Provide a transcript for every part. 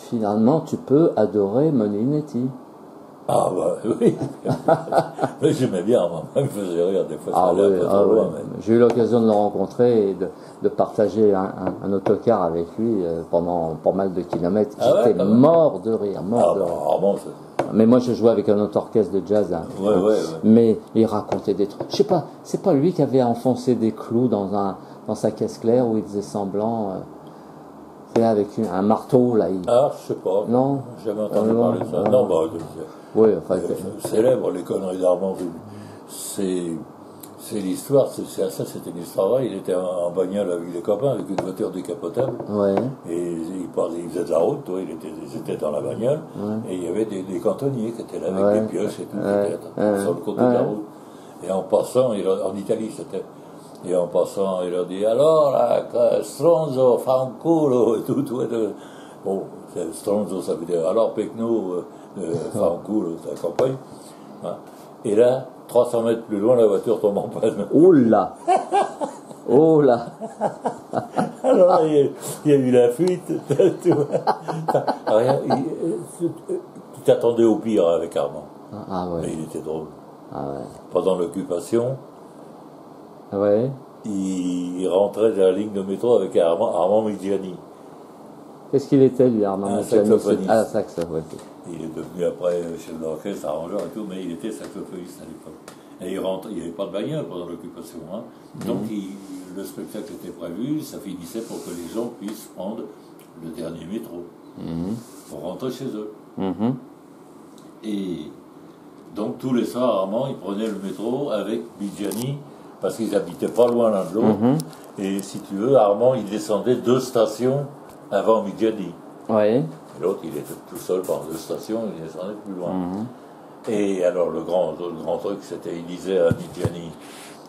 finalement, tu peux adorer Money Netty. Ah bah oui, mais j'aimais bien, moi, il me faisait rire des fois, ça allait un peu trop loin. Mais... J'ai eu l'occasion de le rencontrer et de partager un autocar avec lui pendant pas mal de kilomètres. J'étais mort de rire, mort de rire. Bon, mais moi je jouais avec un autre orchestre de jazz, hein, ouais. Mais il racontait des trucs. Je sais pas, c'est pas lui qui avait enfoncé des clous dans sa caisse claire où il faisait semblant. C'est là avec un marteau là. Ah, je sais pas. Non. J'ai jamais entendu parler de ça. Non, bah. Oui, enfin. Célèbre les conneries d'Armand. C'est l'histoire, ça c'était une histoire vraie. Il était en bagnole avec des copains, avec une voiture décapotable. Ouais. Et il faisait de la route, ils étaient dans la bagnole. Ouais. Et il y avait des cantonniers qui étaient là avec des pioches et tout, qui étaient sur le côté de la route. Et en passant, en Italie c'était. Et en passant, il a dit alors, stronzo, fa un culo, et tout. Bon, stronzo, ça veut dire alors, pecno, fa un culo, ça campagne. Et là, 300 mètres plus loin, la voiture tombe en panne. Oh là! Oh là! Alors, il y a eu la fuite. Tu t'attendais au pire avec Armand. Ah ouais. Mais il était drôle. Ah ouais. Pendant l'occupation, ouais. Il rentrait de la ligne de métro avec Armand Miggiani. Qu'est-ce qu'il était, lui, Armand Miggiani? Saxophoniste. Saxophoniste. Il est devenu après chef d'orchestre, arrangeur et tout, mais il était saxophoniste à l'époque. Et il n'y avait pas de bagnole pendant l'occupation. Hein. Donc le spectacle était prévu, ça finissait pour que les gens puissent prendre le dernier métro pour rentrer chez eux. Et donc tous les soirs, Armand, il prenait le métro avec Miggiani, parce qu'ils n'habitaient pas loin l'un de l'autre. Et si tu veux, Armand, il descendait 2 stations avant Miggiani. Ouais. Et l'autre, il était tout seul par 2 stations, il descendait plus loin. Et alors, le grand truc, c'était, il disait à Miggiani,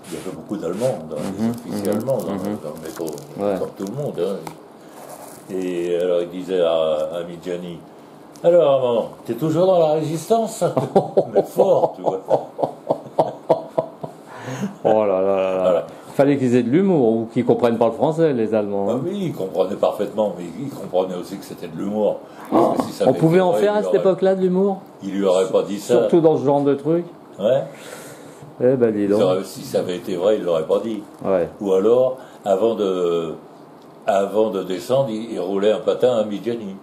il y avait beaucoup d'Allemands, des officiers allemands dans le métro, comme tout le monde. Hein. Et alors, il disait à Miggiani, alors, Armand, t'es toujours dans la résistance? Mais fort, tu vois. Oh là là là là. Voilà. Il fallait qu'ils aient de l'humour ou qu'ils comprennent pas le français, les Allemands. Bah oui, ils comprenaient parfaitement, mais ils comprenaient aussi que c'était de l'humour. On pouvait en faire à cette époque-là de l'humour? Il lui aurait pas dit ça. Surtout dans ce genre de truc. Ouais. Eh ben dis donc. Si ça avait été vrai, il l'aurait pas dit. Ouais. Ou alors, avant de descendre, il roulait un patin à Miggiani.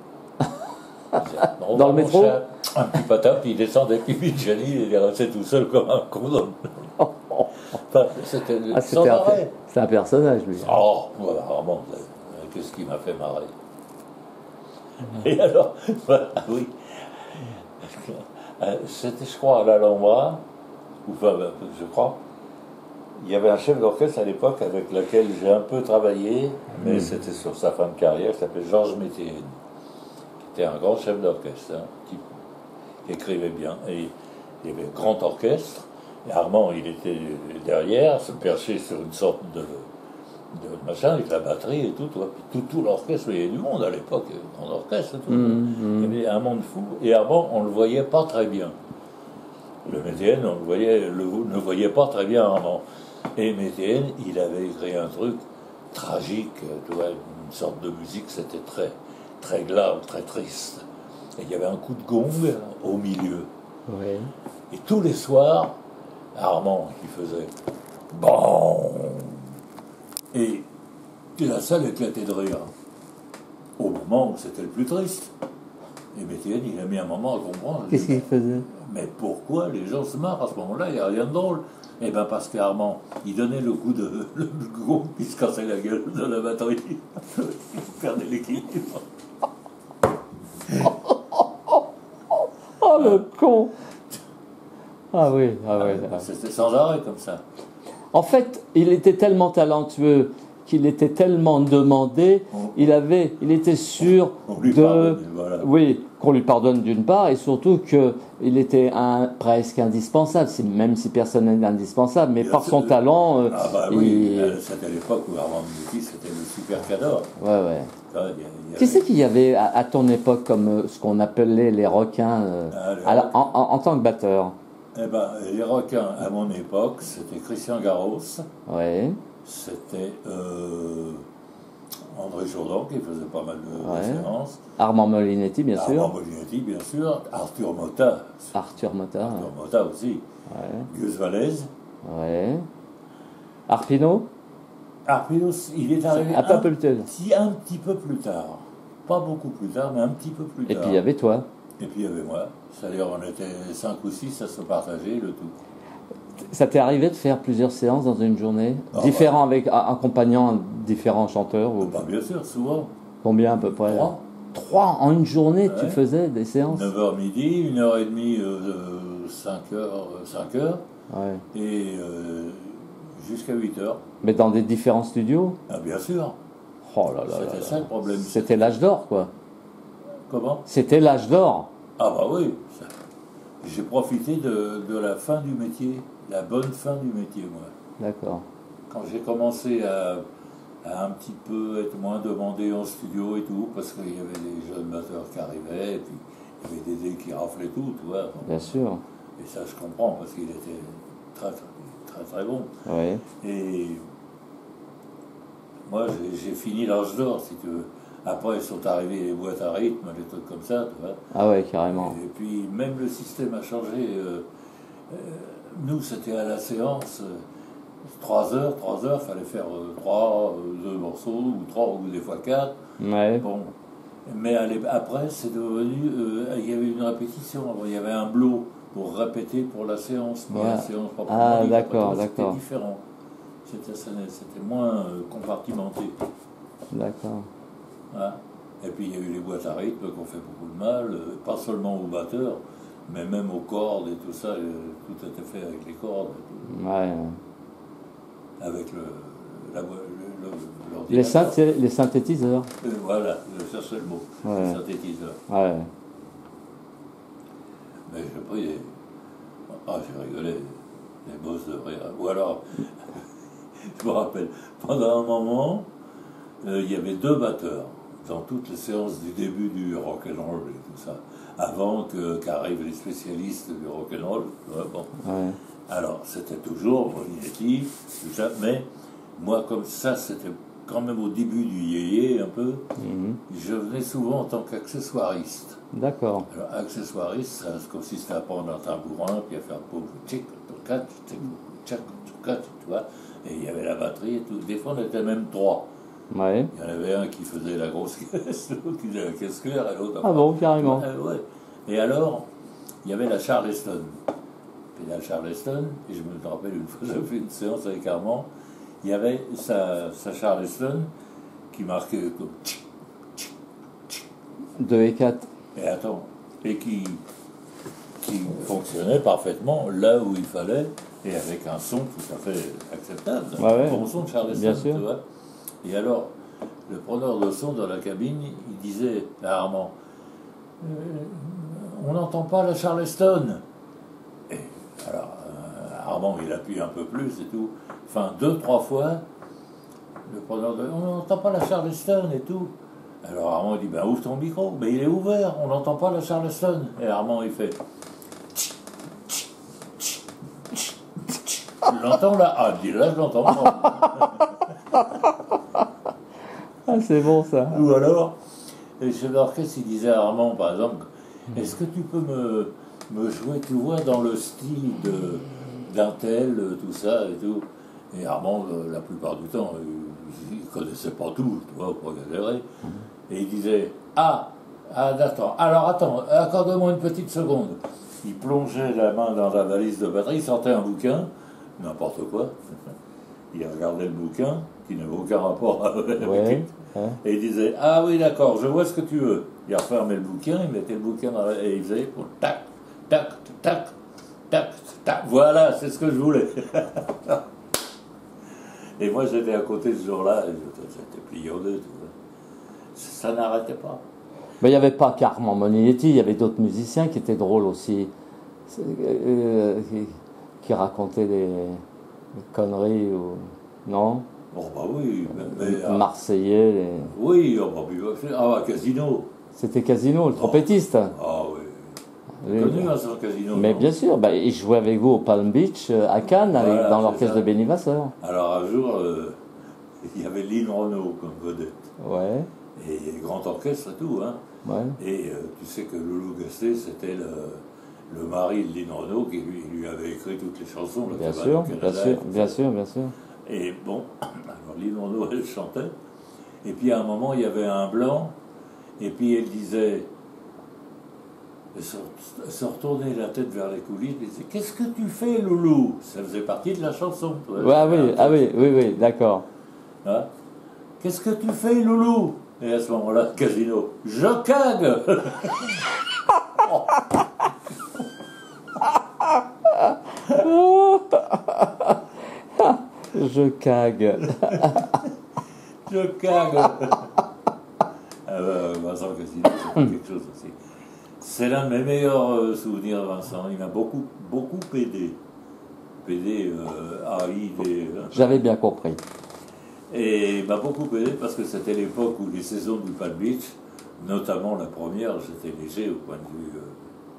Dans le métro? Un petit patin, puis il descendait, puis Miggiani, il restait tout seul comme un con. Enfin, c'était un personnage, lui. Oh, voilà, vraiment, qu'est-ce qui m'a fait marrer. Et alors, voilà, oui. C'était, je crois, à l'Alhambra, enfin, je crois, il y avait un chef d'orchestre à l'époque avec lequel j'ai un peu travaillé, mais c'était sur sa fin de carrière, qui s'appelait Georges Météenne, qui était un grand chef d'orchestre, qui écrivait bien. Et il y avait un grand orchestre, et Armand, il était derrière, se perchait sur une sorte de machin, avec la batterie et tout, puis tout l'orchestre, il y avait du monde à l'époque, en orchestre et tout. Il y avait un monde fou, et Armand, on ne le voyait pas très bien. Le Météenne, on ne voyait pas très bien Armand. Et Météenne, il avait écrit un truc tragique, tu vois, une sorte de musique, c'était très, très glauque, très triste. Et il y avait un coup de gong au milieu. Ouais. Et tous les soirs, Armand, il faisait bon. Et la salle éclatait de rire. Au moment où c'était le plus triste. Et Météenne, il a mis un moment à comprendre. Qu'est-ce qu'il faisait? Mais pourquoi les gens se marrent à ce moment-là? Il n'y a rien de drôle. Eh bien, parce qu'Armand, il donnait le coup de le gong, il se cassait la gueule de la batterie. Il perdait l'équilibre. Oh, le con! Ah oui. C'était sans arrêt comme ça. En fait, il était tellement talentueux, qu'il était tellement demandé, il était sûr qu'on lui pardonne d'une part, et surtout qu'il était presque indispensable, même si personne n'est indispensable, mais par son talent. C'était l'époque où Armand Mignotti, c'était le super cadre. Ouais. Qui c'est qu'il y avait à ton époque comme ce qu'on appelait les requins en tant que batteur? Eh ben, les requins, à mon époque, c'était Christian Garros. Ouais. C'était André Jourdan qui faisait pas mal de séances. Armand Molinetti, bien sûr. Armand Molinetti, bien sûr. Arthur Motta. Arthur Motta. Arthur Motta aussi. Gus Vallès. Ouais. Arpino. Arpino, il est arrivé un petit peu plus tard. Pas beaucoup plus tard, mais un petit peu plus tard. Et puis il y avait toi. Et puis il y avait moi. C'est-à-dire on était 5 ou 6 à se partager le tout. Ça t'est arrivé de faire plusieurs séances dans une journée, différents avec accompagnant différents chanteurs ou... Bien sûr, souvent. Combien à peu près? 3. 3 en une journée, tu faisais des séances? 9h midi, 1h30, 5h. Ouais. Et jusqu'à 8h. Mais dans des différents studios? Ah bien sûr. Oh là là. C'était ça le problème. C'était l'âge d'or, quoi. Comment? C'était l'âge d'or. Ah bah oui. J'ai profité de la fin du métier, la bonne fin du métier, moi. D'accord. Quand j'ai commencé à un petit peu être moins demandé en studio et tout, parce qu'il y avait des jeunes batteurs qui arrivaient, et puis il y avait des qui raflaient tout, tu vois. Bien sûr. Et ça, je comprends, parce qu'il était très, très, très, très bon. Oui. Et moi, j'ai fini l'âge d'or, si tu veux. Après, sont arrivées les boîtes à rythme, des trucs comme ça, tu vois. Ah ouais, carrément. Et puis, même le système a changé. Nous, c'était à la séance, 3 heures, il fallait faire 2 morceaux, ou 3, ou des fois 4. Ouais. Bon. Mais après, c'est devenu... il y avait une répétition, il y avait un bloc pour répéter pour la séance. Mais la séance proprement dit, d'accord. C'était différent. C'était moins compartimenté. D'accord. Voilà. Et puis il y a eu les boîtes à rythme qui ont fait beaucoup de mal, pas seulement aux batteurs, mais même aux cordes et tout ça, tout était fait avec les cordes. Ouais. Avec l'ordinateur. Les synthétiseurs. Voilà, je cherchais le mot. Les synthétiseurs. Ouais. Mais j'ai pris j'ai rigolé, les bosses de rire. Ou alors, je me rappelle, pendant un moment, il y avait 2 batteurs dans toutes les séances du début du rock'n'roll et tout ça, avant qu'arrivent les spécialistes du rock'n'roll. Bon. Ouais. Alors, c'était toujours Molinetti, tout ça, mais moi, comme ça, c'était quand même au début du yéyé un peu, je venais souvent en tant qu'accessoiriste. D'accord. Alors, accessoiriste, ça consiste à prendre un tambourin, puis à faire pauvre tchic, tu vois, et il y avait la batterie et tout. Des fois, on était même 3. Ouais. Il y en avait un qui faisait la grosse caisse, l'autre qui faisait la caisse claire, et l'autre... Ah bon, carrément. Ouais. Et alors, il y avait la Charleston. Et la Charleston, et je me rappelle une fois, j'avais fait une séance avec Armand, il y avait sa Charleston qui marquait comme... 2 et 4. Et attends, et qui fonctionnait parfaitement là où il fallait, et avec un son tout à fait acceptable. Ouais, bon son de Charleston, bien sûr. tu vois. Et alors, le preneur de son dans la cabine, il disait à Armand, on n'entend pas la Charleston. Et alors, Armand, il appuie un peu plus et tout. Enfin, 2-3 fois, le preneur de... On n'entend pas la Charleston et tout. Alors Armand, il dit, ouvre ton micro. Mais il est ouvert, on n'entend pas la Charleston. Et Armand, il fait... Tu l'entends là? Ah, il dit, là, je l'entends pas. Ah, c'est bon, ça. Ou alors, le chef d'orchestre, il disait à Armand, par exemple, est-ce que tu peux me jouer, tu vois, dans le style d'un tel, tout ça et tout. Et Armand, la plupart du temps, il ne connaissait pas tout, tu vois, pour galérer. Et il disait, attends, accorde-moi une petite seconde. Il plongeait la main dans la valise de batterie, il sortait un bouquin, n'importe quoi. Il regardait le bouquin, qui n'avait aucun rapport avec et il disait, ah oui, d'accord, je vois ce que tu veux. Il refermait le bouquin, il mettait le bouquin et il faisait, tac, tac, tac, tac, tac. Voilà, c'est ce que je voulais. Et moi, j'étais à côté ce jour-là, et j'étais plié en deux. Ça n'arrêtait pas. Mais il n'y avait pas qu'Armand Molinetti, il y avait d'autres musiciens qui étaient drôles aussi, qui racontaient des conneries, non? Oh bah oui, mais Marseillais. Oui, Casino. C'était Casino, le trompettiste. Ah oui. Connu, sur Casino. Mais non? Bien sûr, il jouait avec vous au Palm Beach, à Cannes, dans l'orchestre de Benny Vasseur. Alors un jour, il y avait Lynn Renault comme vedette. Ouais. Et grand orchestre et tout, hein. Ouais. Et tu sais que Loulou Gasset, c'était le mari de Lynn Renault qui lui avait écrit toutes les chansons. Bien sûr, bien sûr. Et bon, alors Lynn Renault, elle chantait. Et puis à un moment, il y avait un blanc. Et puis elle disait, elle se retournait la tête vers les coulisses, elle disait, qu'est-ce que tu fais, Loulou? Ça faisait partie de la chanson. Oui, d'accord. Hein? Qu'est-ce que tu fais, Loulou? Et à ce moment-là, Casino, je cague. Je cague. Je cague. Vincent Casino, c'est quelque chose aussi. C'est l'un de mes meilleurs souvenirs, Vincent. Il m'a beaucoup aidé. A-I-D. J'avais bien compris. Et il m'a beaucoup aidé parce que c'était l'époque où les saisons du Palm Beach, notamment la première, j'étais léger au point de vue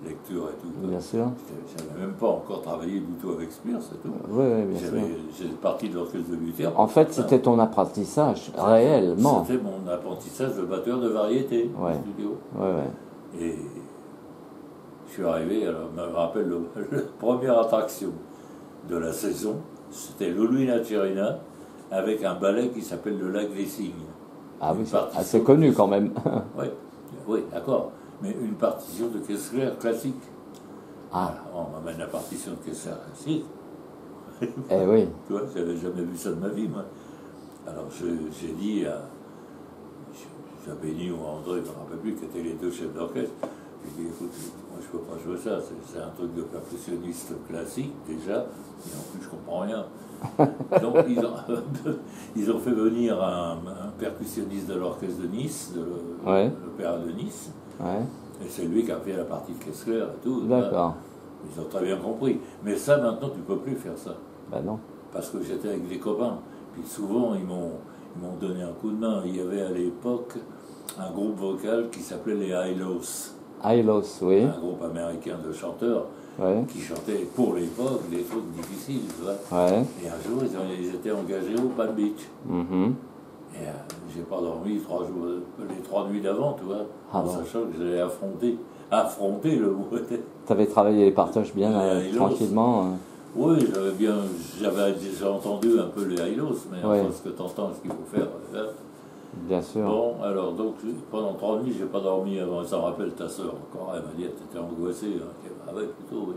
lecture et tout. Bien sûr. Je n'avais même pas encore travaillé du tout avec Spears et tout. Oui, bien sûr. J'étais parti de l'orchestre de Luther. En fait, c'était ton apprentissage, réellement. C'était mon apprentissage de batteur de variété au studio. Ouais. Et je suis arrivé, alors je me rappelle la première attraction de la saison, c'était Lolwina Tcherina avec un ballet qui s'appelle le Lac des Cygnes. Ah oui, c'est assez connu quand même. Oui, d'accord. Mais une partition de Kessler classique. Ah. Alors, on m'amène la partition de Kessler classique. Eh oui. Tu vois, j'avais jamais vu ça de ma vie, moi. Alors j'ai dit à Béni ou à André, je ne me rappelle plus, qui étaient les deux chefs d'orchestre, j'ai dit, écoute, moi je ne peux pas jouer ça, c'est un truc de percussionniste classique déjà, et en plus je ne comprends rien. Donc ils ont fait venir un percussionniste de l'orchestre de Nice, l'opéra de Nice, et c'est lui qui a fait la partie de Kessler et tout. D'accord. Ils ont très bien compris. Mais ça, maintenant, tu ne peux plus faire ça. Ben non. Parce que j'étais avec des copains. Puis souvent, ils m'ont donné un coup de main. Il y avait à l'époque un groupe vocal qui s'appelait les Hylos. Hylos, oui. Un groupe américain de chanteurs qui chantaient pour l'époque des trucs difficiles. Tu vois. Et un jour, ils étaient engagés au Palm Beach. Et j'ai pas dormi 3 jours, les 3 nuits d'avant, tu vois, en sachant que j'allais affronter le mot. Tu avais travaillé les partages bien tranquillement. Oui, j'avais déjà entendu un peu les Hylos, mais enfin, ce que tu entends, ce qu'il faut faire. Bien sûr. Bon, alors, donc, pendant 3 nuits, j'ai pas dormi avant. Ça me rappelle ta sœur encore. Elle m'a dit, tu étais angoissée. Hein. Ah ouais, plutôt, oui.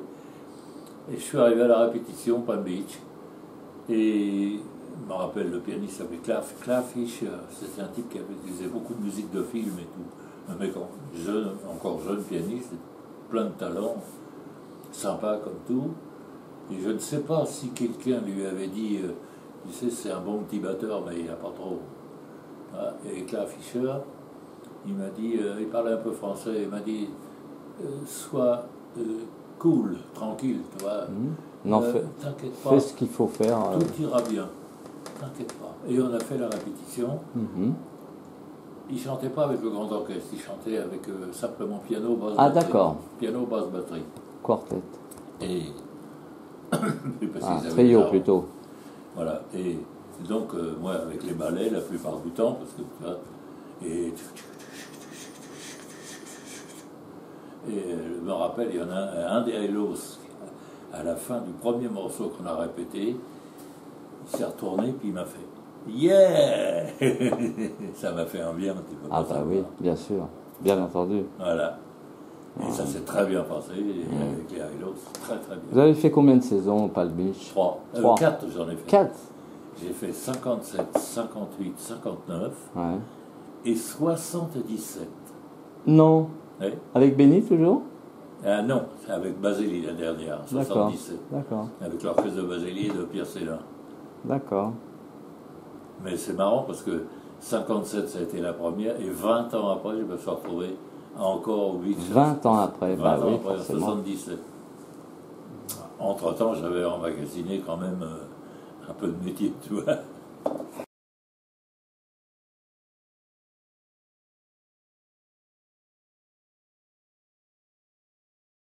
Et je suis arrivé à la répétition, Palm Beach. Et je me rappelle, le pianiste s'appelait Cliff Fisher. C'était un type qui faisait beaucoup de musique de film et tout. Un mec encore jeune pianiste, plein de talent, sympa comme tout. Et je ne sais pas si quelqu'un lui avait dit, tu sais, c'est un bon petit batteur, mais il n'a pas trop. Et Cliff Fisher, il m'a dit, il parlait un peu français, il m'a dit, sois cool, tranquille, tu vois. T'inquiète pas. Fais ce qu'il faut faire. Tout ira bien. T'inquiète pas. Et on a fait la répétition. Il ne chantait pas avec le grand orchestre, il chantait avec simplement piano, basse, batterie. Ah d'accord. Piano, basse, batterie. Quartet. Et trio plutôt. Voilà. Et donc, moi, avec les ballets, la plupart du temps, parce que tu vois, et je me rappelle, il y en a un des Hylos, à la fin du premier morceau qu'on a répété, il s'est retourné, puis il m'a fait yeah. Ça m'a fait un bien un petit peu. Ah bah oui, bien sûr, bien entendu. Voilà. Et ça s'est très bien passé avec les Hylos, très très bien. Vous avez fait combien de saisons au Palm Beach? 3. 4 j'en ai fait. 4. J'ai fait 57, 58, 59 et 77. Non. Oui. Avec Benny toujours? Non, c'est avec Basili la dernière, 77. D'accord. Avec l'orchestre de Basili et de Pierre Célin. D'accord. Mais c'est marrant parce que 57 ça a été la première et 20 ans après je me suis retrouvé encore au beach. 20 ans après, 20 bah ans oui, après, forcément. 77. Entre-temps, j'avais emmagasiné quand même un peu de métier, tu vois.